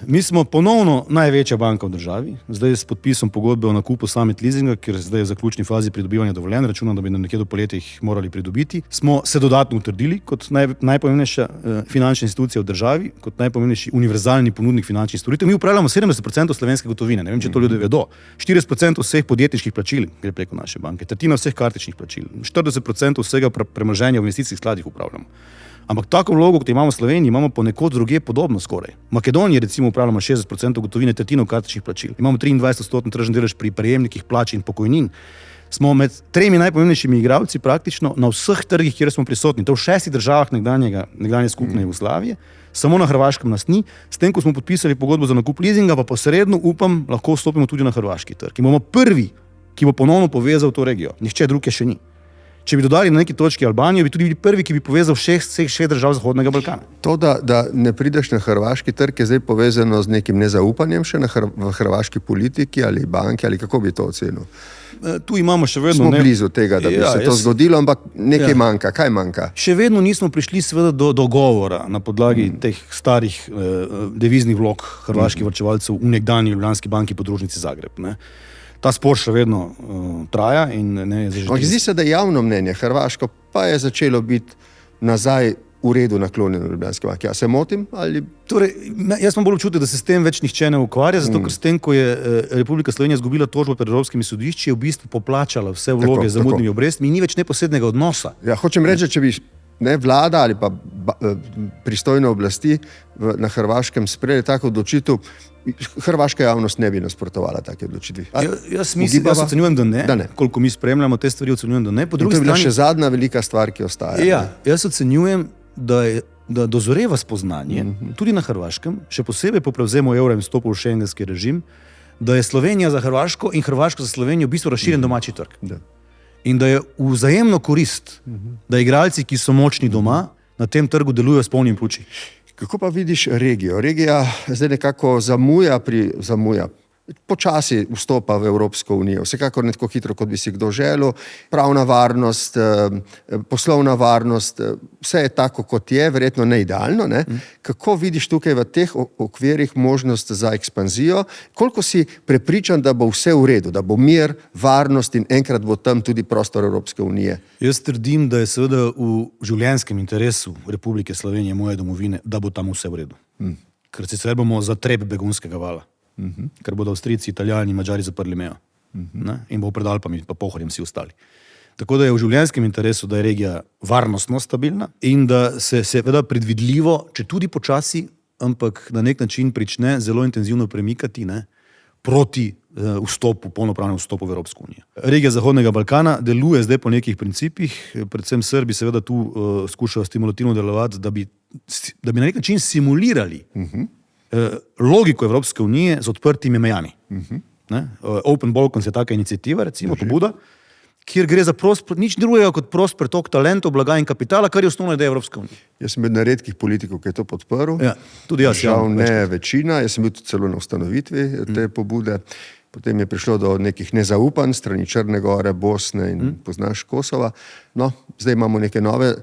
[SPEAKER 2] Mi smo ponovno največja banka v državi, zdaj s podpisom pogodbe o nakupu Summit Leasinga, ker zdaj je v zaključni fazi pridobivanja dovoljenj, računam, da bi nam nekje do poletja jih morali pridobiti. Smo se dodatno utrdili kot najpomembnejša finančna institucija v državi, kot najpomembnejši univerzalni ponudnik finančnih storitev. Mi upravljamo 70% slovenske gotovine, ne vem, če to ljudje vedo. 40% vseh podjetniških plačil gre preko naše banke, tretjina vseh kartičnih plačil, 40% vsega premoženja v investicijskih skladih upravljamo. Ampak tako vlogo, kot imamo v Sloveniji, imamo ponekod drugje podobno skoraj. V Makedoniji recimo upravljamo 60% gotovine, tretjino kartičnih plačil. Imamo 23% tržni delež pri prejemnikih plač in pokojnin. Smo med 3 najpomembnejšimi igralci praktično na vseh trgih, kjer smo prisotni. To v 6 državah nekdanje skupne Jugoslavije, samo na Hrvaškem nas ni. S tem, ko smo podpisali pogodbo za nakup leasinga, pa posredno upam, lahko vstopimo tudi na hrvaški trg. In bomo prvi, ki bo ponovno povezal to regijo. Nihče drug je še ni. Če bi dodali na neki točki Albanijo, bi tudi bili prvi, ki bi povezal vseh 6 držav Zahodnega Balkana.
[SPEAKER 1] To, da ne prideš na hrvaški trg, je zdaj povezano z nekim nezaupanjem še v hrvaški politiki ali banki, ali kako bi to ocenil?
[SPEAKER 2] Tu imamo še vedno...
[SPEAKER 1] Smo blizu tega, da bi se to zgodilo, ampak nekaj manjka. Kaj manjka?
[SPEAKER 2] Še vedno nismo prišli seveda do dogovora na podlagi teh starih deviznih vlog hrvaških varčevalcev v nekdanji Ljubljanski banki podružnici Zagreb. Ne. Ta spor še vedno traja.
[SPEAKER 1] Zdi se, da javno mnenje Hrvaško pa je začelo biti nazaj v redu naklonjeno Ljubljanski banki. Ja, se motim? Ali...
[SPEAKER 2] Torej, jaz imam bolj občutek, da se s tem več nihče ne ukvarja, zato ker s tem, ko je Republika Slovenija izgubila tožbo pred evropskimi sodišči, je v bistvu poplačala vse vloge z zamudnimi obrestmi in ni več neposrednega odnosa.
[SPEAKER 1] Ja, hočem reči, če bi vlada ali pa pristojne oblasti na Hrvaškem sprejeli tako odločitev, hrvaška javnost ne bi nasprotovala take odločitvi.
[SPEAKER 2] Jaz ocenjujem, da ne. Koliko mi spremljamo te stvari, ocenjujem, da ne. Po drugi
[SPEAKER 1] strani, to je bila
[SPEAKER 2] strani,
[SPEAKER 1] še zadnja velika stvar, ki ostaja.
[SPEAKER 2] Ja, jaz ocenjujem, da dozoreva spoznanje, tudi na Hrvaškem, še posebej po prevzemu evra in vstopu v šengenski režim, da je Slovenija za Hrvaško in Hrvaško za Slovenijo v bistvu razširjen domači trg.
[SPEAKER 1] Da.
[SPEAKER 2] In da je vzajemno korist, da igralci, ki so močni doma, na tem trgu delujejo s polnim pljuči.
[SPEAKER 1] Kako pa vidiš regijo? Regija zdaj nekako zamuja, počasi vstopa v Evropsko unijo. Vsekakor ne tako hitro, kot bi si kdo želel. Pravna varnost, poslovna varnost, vse je tako, kot je, verjetno ne idealno. Ne? Kako vidiš tukaj v teh okvirih možnost za ekspanzijo? Koliko si prepričan, da bo vse v redu, da bo mir, varnost in enkrat bo tam tudi prostor Evropske unije?
[SPEAKER 2] Jaz trdim, da je seveda v življenjskem interesu Republike Slovenije, moje domovine, da bo tam vse v redu. Ker sicer bomo za trep begunskega vala. Ker bodo Avstrijci, Italijani, Mađari zaprli mejo. In bo pred Alpami pa Pohorjem vsi ostali. Tako da je v življenjskem interesu, da je regija varnostno stabilna in da se seveda predvidljivo, če tudi počasi, ampak na nek način prične zelo intenzivno premikati proti polnopravnemu vstopu v Evropsko unijo. Regija Zahodnega Balkana deluje zdaj po nekih principih, predvsem Srbi seveda tu skušajo stimulativno delovati, da bi na nek način simulirali logiko Evropske unije z odprtimi mejami. Open Balkans je taka iniciativa, recimo pobuda, kjer gre za nič drugega kot prost pretok talentov, blaga in kapitala, kar je osnovna ideja Evropske unije.
[SPEAKER 1] Jaz sem eden redkih politikov, ki je to podprl.
[SPEAKER 2] Ja, tudi jaz.
[SPEAKER 1] Žal ne večina, jaz sem bil celo na ustanovitvi te pobude. Potem je prišlo do nekih nezaupanj strani Črne Gore, Bosne in poznaš Kosova. No, zdaj imamo neke nove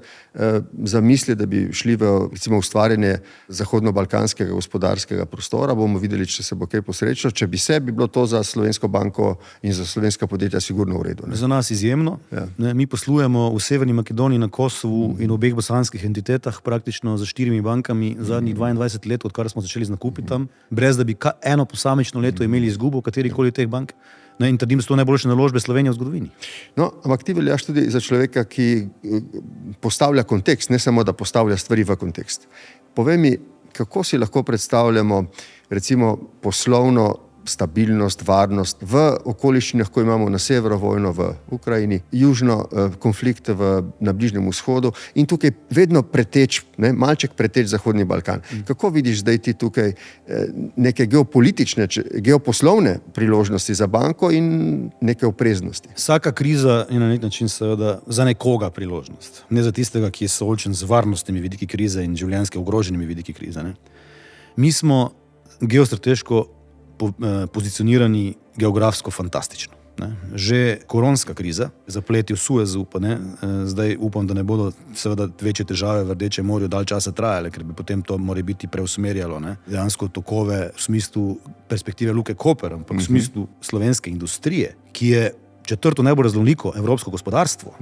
[SPEAKER 1] zamisli, da bi šli v recimo ustvarjanje zahodno-balkanskega gospodarskega prostora. Bomo videli, če se bo kaj posrečilo. Če bi bilo to za Slovensko banko in za slovenska podjetja sigurno v redu. Ne?
[SPEAKER 2] Za nas izjemno. Ja. Mi poslujemo v Severni Makedoniji, na Kosovu in v obeh bosanskih entitetah praktično za 4 bankami zadnjih 22 let, odkar smo začeli z nakupi tam, brez da bi eno posamično leto imeli izgubo katerikoli teh bank. In trdim, da so to najboljše naložbe Slovenije v zgodovini.
[SPEAKER 1] No, ampak ti veljaš tudi za človeka, ki postavlja kontekst, ne samo, da postavlja stvari v kontekst. Povej mi, kako si lahko predstavljamo recimo poslovno stabilnost, varnost v okoliščinah, ko imamo na severu vojno v Ukrajini, južno konflikte na Bližnjem vzhodu in tukaj vedno malček preteč Zahodni Balkan. Kako vidiš zdaj ti tukaj neke geopolitične, geoposlovne priložnosti za banko in neke opreznosti?
[SPEAKER 2] Vsaka kriza je na nek način seveda za nekoga priložnost. Ne za tistega, ki je soočen z varnostnimi vidiki krize in življenjske ogroženimi vidiki krize. Mi smo geostrateško pozicionirani geografsko fantastično. Že koronska kriza, zapleti v Suezu, zdaj upam, da ne bodo seveda večje težave v Rdečem morju dalj časa trajale, ker bi potem to more biti preusmerjalo dejansko tokove v smislu perspektive Luke Koper, ampak v smislu slovenske industrije, ki je četrto najbolj raznoliko evropsko gospodarstvo,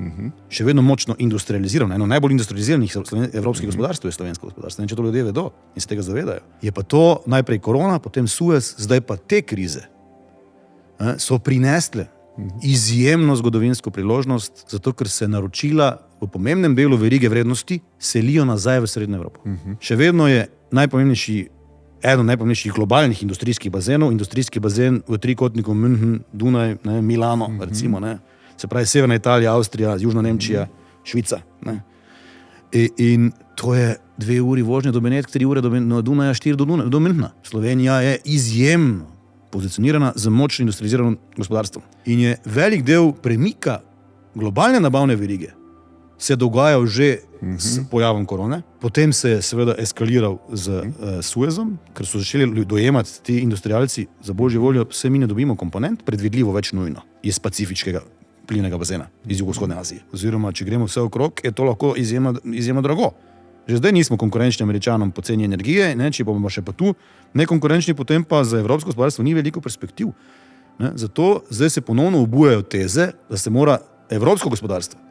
[SPEAKER 2] še vedno močno industrializirano, eno najbolj industrializiranih evropskih gospodarstv je slovensko gospodarstvo, in če to ljudje vedo in se tega zavedajo. Je pa to najprej korona, potem Suez, zdaj pa te krize so prinesle izjemno zgodovinsko priložnost, zato ker se naročila v pomembnem delu verige vrednosti selijo nazaj v Srednjo Evropo. Še vedno je eden najpomembnejših globalnih industrijskih bazenov, industrijski bazen v trikotniku München, Dunaj, Milano, recimo, se pravi Severna Italija, Avstrija, Južna Nemčija, Švica. In to je 2 uri vožnje do Benetk, 3 ure do Dunaja, 4 do Münchna. Slovenija je izjemno pozicionirana z močno industrializiranim gospodarstvom. In je velik del premika globalne nabavne verige se dogajal že s pojavom korone, potem se je seveda eskaliral z Suezom, ker so začeli dojemati ti industrialci, za božjo voljo, vse mi ne dobimo komponent, predvidljivo več nujno iz pacifiškega plinega bazena, iz jugovzhodne Azije. Oziroma, če gremo vse okrog, je to lahko izjemno drago. Že zdaj nismo konkurenčni Američanom po ceni energije, če bomo še pa tu nekonkurenčni, potem pa za evropsko gospodarstvo ni veliko perspektiv. Zato zdaj se ponovno obujajo teze, da se mora evropsko gospodarstvo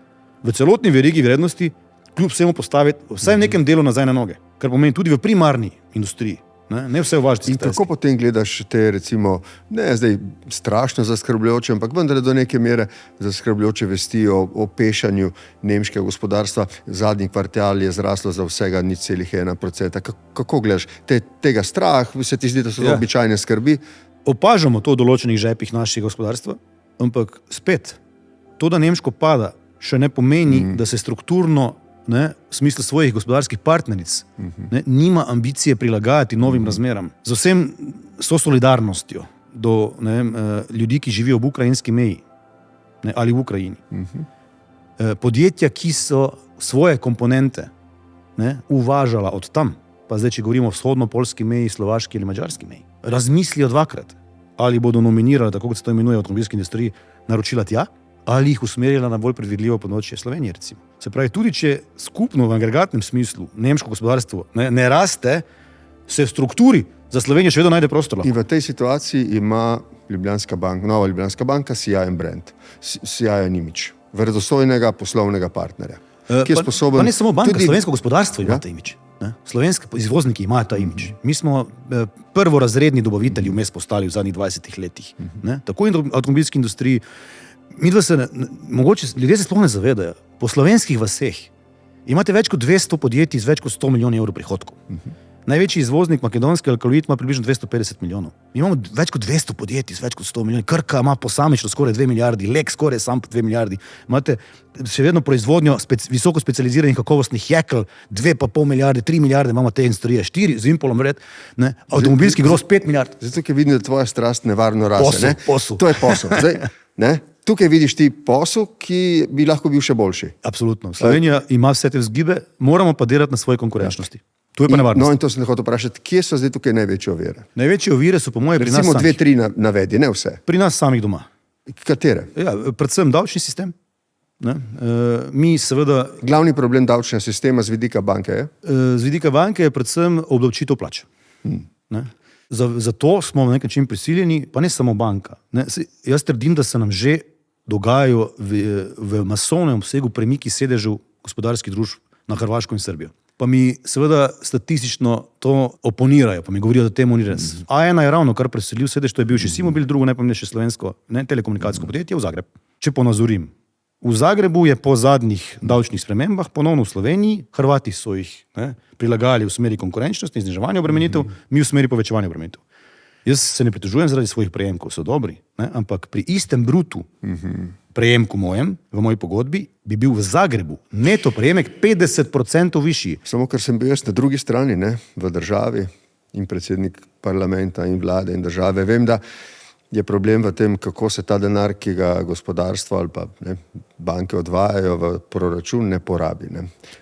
[SPEAKER 2] v celotni verigi vrednosti kljub vsemu postaviti vsaj v nekem delu nazaj na noge, kar pomeni tudi v primarni industriji. Ne vse v važnosti.
[SPEAKER 1] In kako potem gledaš te, recimo, ne zdaj strašno zaskrbljujoče, ampak vendar do neke mere zaskrbljujoče vesti o pešanju nemškega gospodarstva. Zadnji kvartal je zraslo za vsega 0,1%. Kako gledaš tega strah? Se ti zdi, da so običajne skrbi?
[SPEAKER 2] Opažamo to v določenih žepih našega gospodarstva, ampak spet, to, da nemško pada, še ne pomeni, da se strukturno v smislu svojih gospodarskih partneric nima ambicije prilagajati novim razmeram. Z vsem solidarnostjo do ljudi, ki živijo ob ukrajinski meji ali v Ukrajini. Podjetja, ki so svoje komponente uvažala od tam, pa zdaj, če govorimo o vzhodno-polski meji, slovaški ali mađarski meji, razmislijo 2-krat, ali bodo nominirali, tako kot se to imenuje v avtomobilski industriji, naročila tja, ali jih usmerila na bolj predvidljivo področje Slovenije, recimo. Se pravi, tudi če skupno v agregatnem smislu nemško gospodarstvo ne raste, se v strukturi za Slovenijo še vedno najde prostor.
[SPEAKER 1] In v tej situaciji ima Nova Ljubljanska banka sijajen brand, sijajen imidž, verodostojnega poslovnega partnerja, ki je sposoben...
[SPEAKER 2] Pa ne samo banka, tudi slovensko gospodarstvo ima ta imidž. Slovenski izvozniki imajo ta imidž. Mi smo prvorazredni dobavitelji vmes postali v zadnjih 20 letih. Tako in v avtomobilski industriji. Mogoče ljudje se sploh ne zavedajo. Po slovenskih vaseh imate več kot 200 podjetij z več kot 100 milijonov evrov prihodkov. Največji izvoznik makedonski alkaloid ima približno 250 milijonov. Imamo več kot 200 podjetij z več kot 100 milijonov. Krka ima posamično skoraj 2 milijardi, Lek skoraj sam 2 milijardi. Imate še vedno proizvodnjo visoko specializiranih kakovostnih jekel, 2,5 milijarde, 3 milijarde imamo te industrije, 4 z Impolom vred, avtomobilski groz 5 milijard.
[SPEAKER 1] Zato, ker vidim, da tvoja strast nevarno raste.
[SPEAKER 2] Posel.
[SPEAKER 1] To je posel. Zdaj, tukaj vidiš ti posel, ki bi lahko bil še boljši.
[SPEAKER 2] Absolutno. Slovenija ima vse te vzgibe, moramo pa delati na svoji konkurenčnosti. To je pa nevarnost.
[SPEAKER 1] No in to sem hotel vprašati, kje so zdaj tukaj največje ovire?
[SPEAKER 2] Največje ovire so po moje pri nas samih.
[SPEAKER 1] Recimo 2-3 navedi, ne vse.
[SPEAKER 2] Pri nas samih doma.
[SPEAKER 1] Katere?
[SPEAKER 2] Predvsem davčni sistem. Mi seveda...
[SPEAKER 1] Glavni problem davčnega sistema z vidika banke je?
[SPEAKER 2] Z vidika banke je predvsem obdavčitev plač. Zato smo na nek način prisiljeni, pa ne samo banka. Jaz trdim, da se nam že dogajajo v masovnem obsegu premiki sedežev gospodarskih družb na Hrvaško in Srbijo. Pa mi seveda statistično to oponirajo, pa mi govorijo, da temu ni res. A1 je ravno kar preselil sedež, to je bil še Simobil, drugo najpomembnejše slovensko telekomunikacijsko podjetje v Zagreb. Če ponazorim, v Zagrebu je po zadnjih davčnih spremembah ponovno v Sloveniji, Hrvati so jih prilagajali v smeri konkurenčnosti in zniževanja obremenitev, mi v smeri povečevanja obremenitev. Jaz se ne pritožujem zaradi svojih prejemkov, so dobri, ampak pri istem brutu prejemku mojem, v moji pogodbi, bi bil v Zagrebu neto prejemek 50% višji.
[SPEAKER 1] Samo ker sem bil jaz na drugi strani, v državi in predsednik parlamenta in vlade in države, vem, da je problem v tem, kako se ta denar, ki ga gospodarstvo ali pa banke odvajajo v proračun, ne porabi.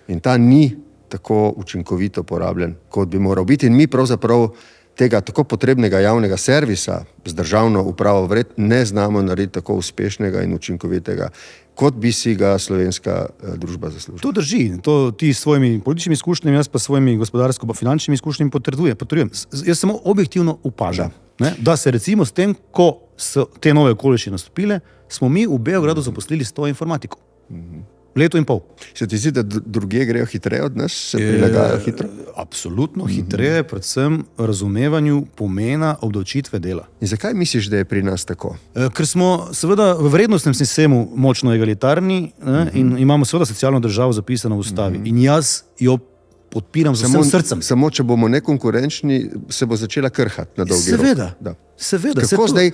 [SPEAKER 1] In ta ni tako učinkovito porabljen, kot bi moral biti. In mi pravzaprav tega tako potrebnega javnega servisa z državno upravo vred ne znamo narediti tako uspešnega in učinkovitega, kot bi si ga slovenska družba zaslužila.
[SPEAKER 2] To drži. To ti s svojimi političnimi izkušnjami, jaz pa s svojimi gospodarsko pa finančnimi izkušnjami potrjujem. Jaz samo objektivno opažam, da se recimo s tem, ko so te nove okoliščine nastopile, smo mi v Beogradu zaposlili 100 informatikov. leto in pol.
[SPEAKER 1] Se ti zdi, da drugje grejo hitreje od nas, se prilagajajo hitro?
[SPEAKER 2] Absolutno hitreje, predvsem razumevanju pomena obdavčitve dela.
[SPEAKER 1] In zakaj misliš, da je pri nas tako?
[SPEAKER 2] Ker smo seveda v vrednostnem sistemu močno egalitarni, ne, in imamo seveda socialno državo zapisano v ustavi. In jaz jo podpiram z vsem srcem.
[SPEAKER 1] Samo če bomo nekonkurenčni, se bo začela krhati na dolgi rok.
[SPEAKER 2] Seveda.
[SPEAKER 1] Kako zdaj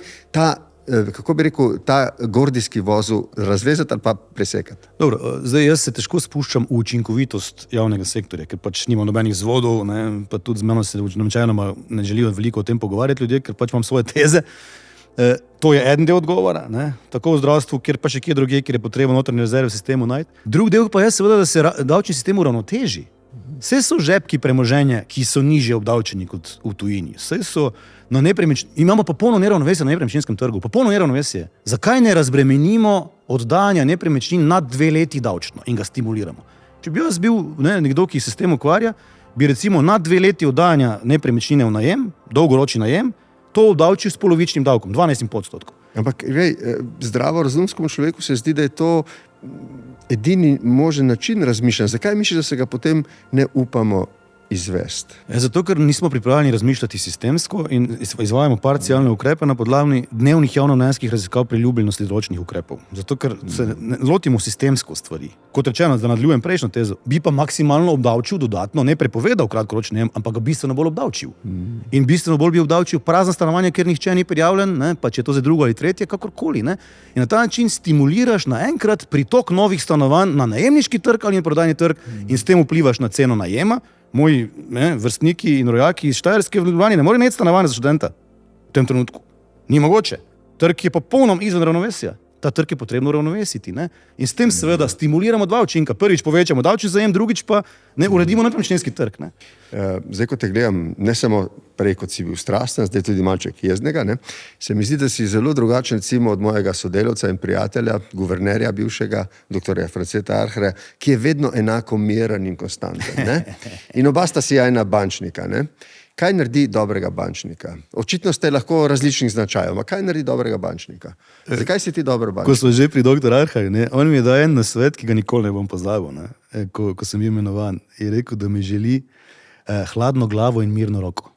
[SPEAKER 1] kako bi rekel, ta gordijski vozel razvezati ali pa presekati?
[SPEAKER 2] Dobro, zdaj jaz se težko spuščam v učinkovitost javnega sektorja, ker pač nimam nobenih vzvodov, ne, pa tudi z mano se navčajno ne želijo veliko o tem pogovarjati ljudje, ker pač imam svoje teze. To je eden del odgovora, ne, tako v zdravstvu, kjer pa še kje drugje, kjer je potrebno notranje rezerve v sistemu najti. Drug del pa je seveda, da se davčni sistem uravnoteži. Vse so žepki premoženja, ki so nižje obdavčeni kot v tujini. Vse so na imamo popolno neravnovesje na nepremičninskem trgu. Popolno neravnovesje. Zakaj ne razbremenimo oddajanja nepremičnin nad 2 leti davčno in ga stimuliramo? Če bi jaz bil nekdo, ki se s tem ukvarja, bi recimo nad 2 leti oddajanja nepremičnine v najem, dolgoročni najem, to obdavčil s polovičnim davkom, 12,5%.
[SPEAKER 1] Ampak zdravo razumskemu človeku se zdi, da je to edini možen način razmišljanja. Zakaj misliš, da se ga potem ne upamo izvesti?
[SPEAKER 2] Zato, ker nismo pripravljeni razmišljati sistemsko in izvajamo parcialne ukrepe na podlagi dnevnih javnomnenjskih raziskav priljubljenosti določenih ukrepov. Zato, ker se ne lotimo sistemsko stvari. Kot rečeno, da nadaljujem prejšnjo tezo, bi pa maksimalno obdavčil dodatno, ne prepovedal kratkoročni najem, ampak ga bistveno bolj obdavčil. In bistveno bolj bi obdavčil prazna stanovanja, kjer nihče ni prijavljen, ne, pa če je to za drugo ali tretje, kakorkoli. Ne. In na ta način stimuliraš naenkrat pritok novih stanovanj na najemniški trg ali na prodajni trg in s tem vplivaš na ceno najema. Moji vrstniki in rojaki iz Štajerske v Ljubljani ne morejo imeti stanovanja za študenta v tem trenutku. Ni mogoče. Trg je popolnoma izven ravnovesja. Ta trg je potrebno ravnovesiti. Ne? In s tem seveda stimuliramo dva učinka. Prvič povečamo davčni zajem, drugič pa uredimo nepremičninski trg. Ne?
[SPEAKER 1] Zdaj, ko te gledam, ne samo prej, kot si bil strasten, zdaj tudi malček jeznega, ne? Se mi zdi, da si zelo drugačen recimo od mojega sodelavca in prijatelja, guvernerja bivšega, doktorja Franceta Arharja, ki je vedno enako miren in konstanten. Ne? In oba sta si ena bančnika. Ne? Kaj naredi dobrega bančnika? Očitno ste lahko različnih značajev, a kaj naredi dobrega bančnika? Zakaj si ti dober bančnik?
[SPEAKER 2] Ko smo že pri dr. Arharju, on mi je dal en nasvet, ki ga nikoli ne bom pozabil, ne? Ko sem imenovan. Je rekel, da mi želi hladno glavo in mirno roko.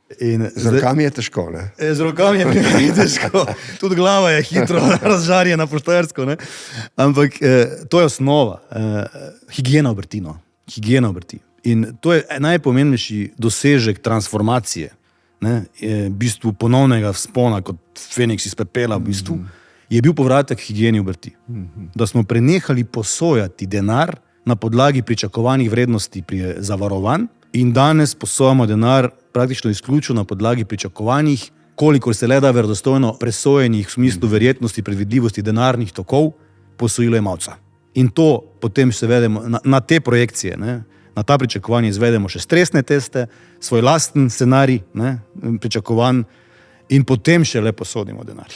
[SPEAKER 1] Z rokami je težko, ne?
[SPEAKER 2] Z rokami je težko. Tudi glava je hitro razžarjena po štajersko, ne? Ampak to je osnova. Higiena obrti, no. Higiena obrti. In to je najpomembnejši dosežek transformacije, ne, v bistvu ponovnega vzpona, kot Feniks iz pepela, v bistvu, je bil povratek higieni obrti. Da smo prenehali posojati denar na podlagi pričakovanih vrednosti zavarovanj in danes posojamo denar praktično izključno na podlagi pričakovanih, kolikor se le da verodostojno presojenih v smislu verjetnosti, predvidljivosti denarnih tokov posojilojemalca. In to potem se vedemo na te projekcije, ne, na ta pričakovanja izvedemo še stresne teste, svoj lasten scenarij, ne, pričakovanj in potem še le posodimo denar.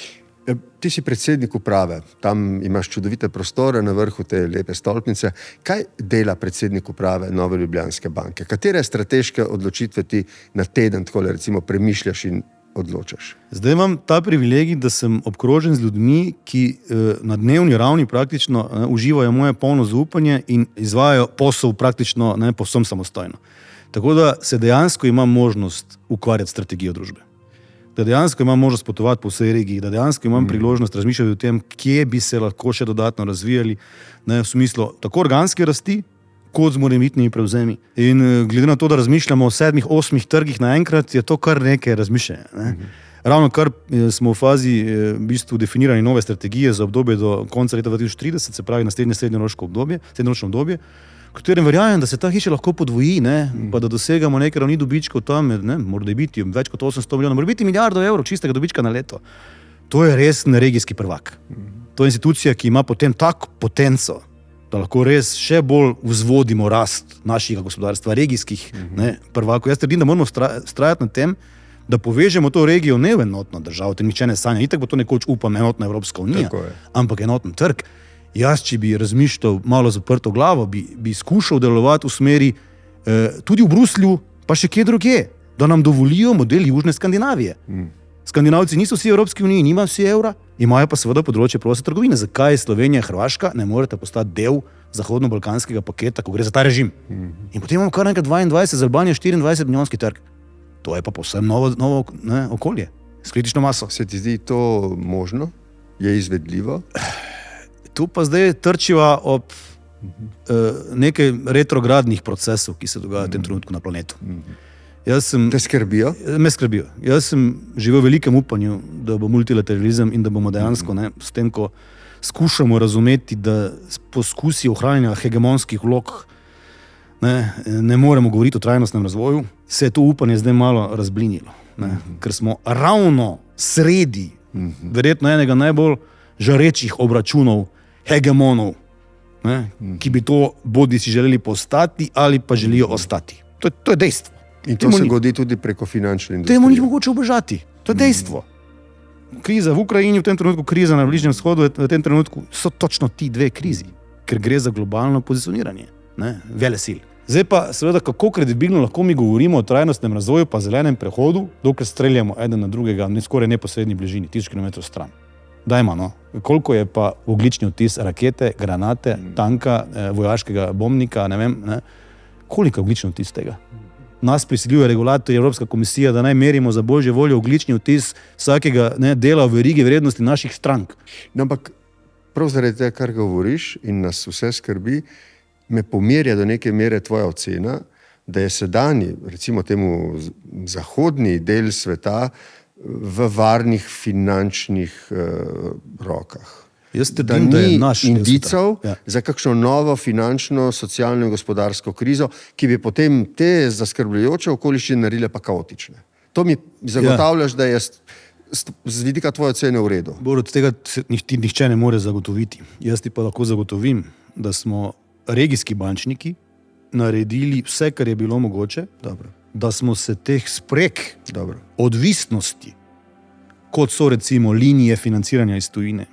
[SPEAKER 1] Ti si predsednik uprave, tam imaš čudovite prostore na vrhu te lepe stolpnice. Kaj dela predsednik uprave Nove Ljubljanske banke? Katere strateške odločitve ti na teden takole recimo premišljaš in odločaš?
[SPEAKER 2] Zdaj imam ta privilegij, da sem obkrožen z ljudmi, ki na dnevni ravni praktično uživajo moje polno zaupanje in izvajajo posel praktično povsem samostojno. Tako da se dejansko imam možnost ukvarjati strategijo družbe. Da dejansko imam možnost potovati po vsej regiji, da dejansko imam priložnost razmišljati o tem, kje bi se lahko še dodatno razvijali, ne, v smislu tako organske rasti, kot z morebitnimi prevzemi. In glede na to, da razmišljamo o 7-8 trgih naenkrat, je to kar nekaj razmišljanja. Ne? Ravno kar smo v fazi v bistvu definirani nove strategije za obdobje do konca leta 2030, se pravi naslednje srednjeročno obdobje, v katerem verjamem, da se ta hiša lahko podvoji, ne? Pa da dosegamo nekaj ravni dobičkov tam, mora biti več kot 800 milijonov, mora biti milijardo evrov čistega dobička na leto. To je res regijski prvak. To je institucija, ki ima potem tako potenco, da lahko res še bolj vzvodimo rast našega gospodarstva, regijskih prvakov. Jaz trdim, da moramo vztrajati na tem, da povežemo to regijo ne v enotno državo, te nihče ne sanja. Itak bo to nekoč, upam, enotna Evropska unija, ampak enoten trg. Jaz, če bi razmišljal malo zaprto glavo, bi skušal delovati v smeri tudi v Bruslju, pa še kje drugje, da nam dovolijo model Južne Skandinavije. Skandinavci niso vsi v Evropski uniji, nimajo vsi evra, imajo pa seveda področje proste trgovine. Zakaj Slovenija in Hrvaška ne morete postati del zahodno-balkanskega paketa, ko gre za ta režim. In potem imamo kar nekaj 22, z Albanijo 24 milijonski trg. To je pa povsem novo okolje, s kritično maso.
[SPEAKER 1] Se ti zdi to možno? Je izvedljivo?
[SPEAKER 2] Tu pa zdaj trčiva ob nekaj retrogradnih procesov, ki se dogajajo v tem trenutku na planetu.
[SPEAKER 1] Te skrbijo?
[SPEAKER 2] Me skrbijo. Jaz sem živel v velikem upanju, da bo multilateralizem in da bomo dejansko s tem, ko skušamo razumeti, da poskusi ohranjanja hegemonskih vlog ne moremo govoriti o trajnostnem razvoju, se je to upanje zdaj malo razblinilo. Ker smo ravno sredi verjetno enega najbolj žarečih obračunov hegemonov, ki bi to bodi si želeli postati ali pa želijo ostati. To je dejstvo.
[SPEAKER 1] In to se godi tudi preko finančne industrije.
[SPEAKER 2] Temu ni mogoče ubežati. To je dejstvo. Kriza v Ukrajini, v tem trenutku kriza na Bližnjem vzhodu, v tem trenutku so točno ti dve krizi, ker gre za globalno pozicioniranje velesil. Zdaj pa seveda, kako kredibilno lahko mi govorimo o trajnostnem razvoju pa zelenem prehodu, dokler streljamo eden na drugega v skoraj neposredni bližini, 1000 km stran. Dajmo, no. Koliko je pa ogljični odtis rakete, granate, tanka, vojaškega bombnika, ne vem, koliko je ogljični odtis tega? Nas prisiljuje regulator Evropska komisija, da naj merimo za božjo voljo ogljični odtis vsakega dela v verigi vrednosti naših strank.
[SPEAKER 1] No, ampak prav zaradi tega, kar govoriš in nas vse skrbi, me pomirja do neke mere tvoja ocena, da je sedanji, recimo temu zahodni del sveta v varnih finančnih rokah.
[SPEAKER 2] Jaz trdim, da je naš
[SPEAKER 1] indicov za kakšno novo finančno, socialno in gospodarsko krizo, ki bi potem te zaskrbljujoče okoliščine naredile pa kaotične. To mi zagotavljaš, da je z vidika tvoje ocene v redu.
[SPEAKER 2] Borut, tega nihče ne more zagotoviti. Jaz ti pa lahko zagotovim, da smo regijski bančniki naredili vse, kar je bilo mogoče, da smo se teh sprek odvisnosti, kot so recimo linije financiranja iz tujine,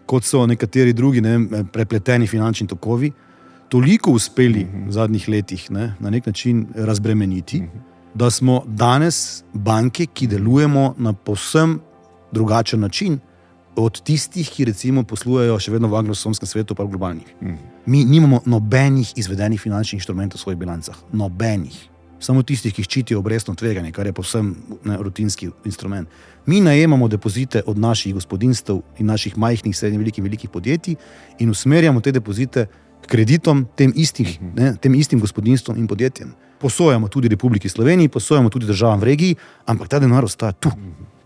[SPEAKER 2] kot so nekateri drugi prepleteni finančni tokovi, toliko uspeli v zadnjih letih na nek način razbremeniti, da smo danes banke, ki delujemo na povsem drugačen način od tistih, ki recimo poslujejo še vedno v anglosasonskem svetu pa v globalnih. Mi nimamo nobenih izvedenih finančnih inštrumentov v svojih bilancah. Nobenih. Samo tistih, ki ščitijo obrestno tveganje, kar je povsem rutinski instrument. Mi najemamo depozite od naših gospodinstv in naših majhnih, srednjih, velikih podjetij in usmerjamo te depozite k kreditom tem istim gospodinstvom in podjetjem. Posojamo tudi Republiki Sloveniji, posojamo tudi državam v regiji, ampak ta denar ostaja tu.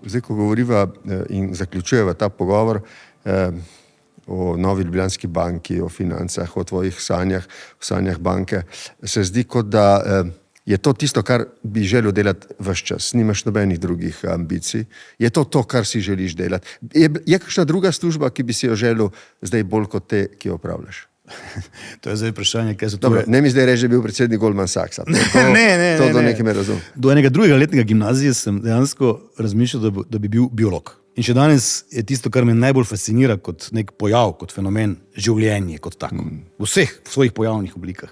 [SPEAKER 1] Zdaj, ko govoriva in zaključujeva ta pogovor o Novi Ljubljanski banki, o financah, o tvojih sanjah, o sanjah banke, se zdi, kot da je to tisto, kar bi želel delati ves čas. Nimaš nobenih drugih ambicij. Je to, kar si želiš delati. Je kakšna druga služba, ki bi si jo želel zdaj bolj kot te, ki jo opravljaš?
[SPEAKER 2] To je zdaj vprašanje, kaj so to...
[SPEAKER 1] Dobro, ne mi zdaj reči, da je bil predsednik Goldman Sachsa. To do neke mere razumem.
[SPEAKER 2] Do enega drugega letnega gimnazije sem dejansko razmišljal, da bi bil biolog. In še danes je tisto, kar me najbolj fascinira kot nek pojav, kot fenomen, življenje kot tako. V vseh svojih pojavnih oblikah.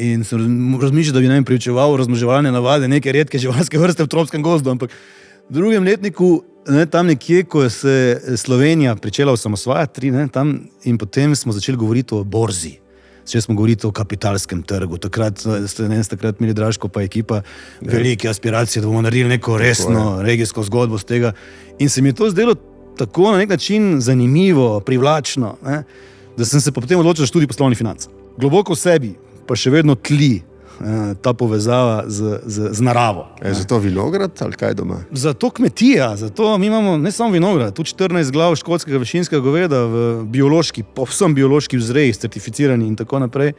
[SPEAKER 2] In sem razmišljal, da bi preučeval razmnoževalne navade neke redke živalske vrste v tropskem gozdu, ampak v drugem letniku, tam nekje, ko se Slovenija pričela osamosvajati, tam in potem smo začeli govoriti o borzi. Začeli smo govoriti o kapitalskem trgu. Takrat ste imeli Draško pa ekipa velike aspiracije, da bomo naredili neko resno regijsko zgodbo z tega. In se mi je to zdelo tako na nek način zanimivo, privlačno, da sem se potem odločil za študij poslovnih financ. Globoko v sebi pa še vedno tli ta povezava z naravo.
[SPEAKER 1] Zato vinograd ali kaj doma?
[SPEAKER 2] Zato kmetija, zato mi imamo ne samo vinograd, tudi 14 glav škotskega višinskega goveda v biološki, povsem biološki vzreji, certificirani in tako naprej.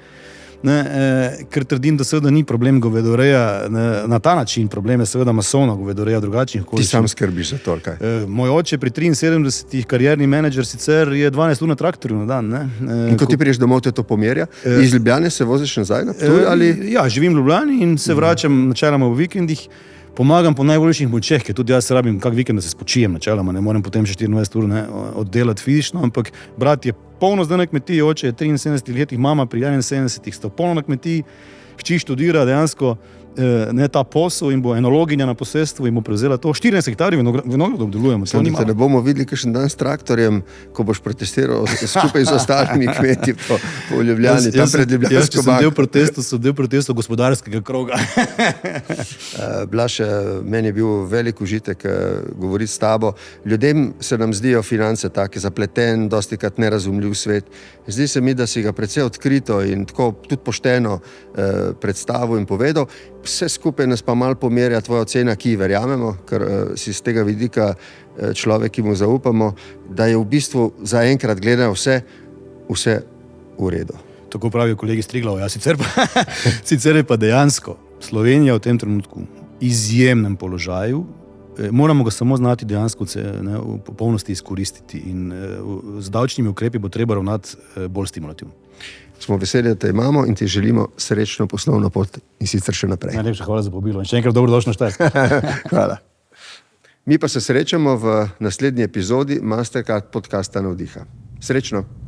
[SPEAKER 2] Ker trdim, da seveda ni problem govedoreja na ta način, problem je seveda masovna govedoreja drugačnih okoliščin.
[SPEAKER 1] Ti sam skrbiš za to, kaj?
[SPEAKER 2] Moj oče pri 73 karierni menedžer sicer je 12 ur na traktorju na dan.
[SPEAKER 1] In ko ti priješ domov, te to pomerja? Iz Ljubljane se voziš nazaj na Ptuj ali?
[SPEAKER 2] Ja, živim v Ljubljani in se vračam načeloma v vikendih. Pomagam po najboljših močeh, ker tudi jaz rabim kak vikend, da se spočijem načeloma, ne morem potem še 24 ur oddelati fizično, ampak brat je polno zdaj na kmetiji, oče je 73 letih, mama pri 71, sta polno na kmetiji, hči študira dejansko ta posel in bo enologinja na posestvu in bo prevzela to. 14 hektarjev vinogradov obdelujemo.
[SPEAKER 1] Samo da te ne bomo videli kakšen dan s traktorjem, ko boš protestiral skupaj z ostalimi kmeti po Ljubljani, tam pred Ljubljansko banko.
[SPEAKER 2] Sem del protestov gospodarskega kroga.
[SPEAKER 1] Blaž, meni je bil velik užitek govoriti s tabo. Ljudem se nam zdijo finance take zapleten, dostikrat nerazumljiv svet. Zdi se mi, da si ga precej odkrito in tako tudi pošteno predstavil in povedal. Vse skupaj nas pa malo pomerja tvoja ocena, ki ji verjamemo, ker si z tega vidika človek, ki mu zaupamo, da je v bistvu zaenkrat gledano vse v redu.
[SPEAKER 2] Tako pravijo kolegi Striglav, sicer je pa dejansko Slovenija v tem trenutku izjemnem položaju, moramo ga samo znati dejansko v popolnosti izkoristiti in z davčnimi ukrepi bo treba ravnati bolj stimulativno.
[SPEAKER 1] Smo veseli, da te imamo in ti želimo srečno poslovno pot in sicer še naprej.
[SPEAKER 2] Najlepša hvala za povabilo in še enkrat dobrodošli na Štajerskem.
[SPEAKER 1] Hvala. Mi pa se srečamo v naslednji epizodi Mastercard podcasta Navdiha. Srečno!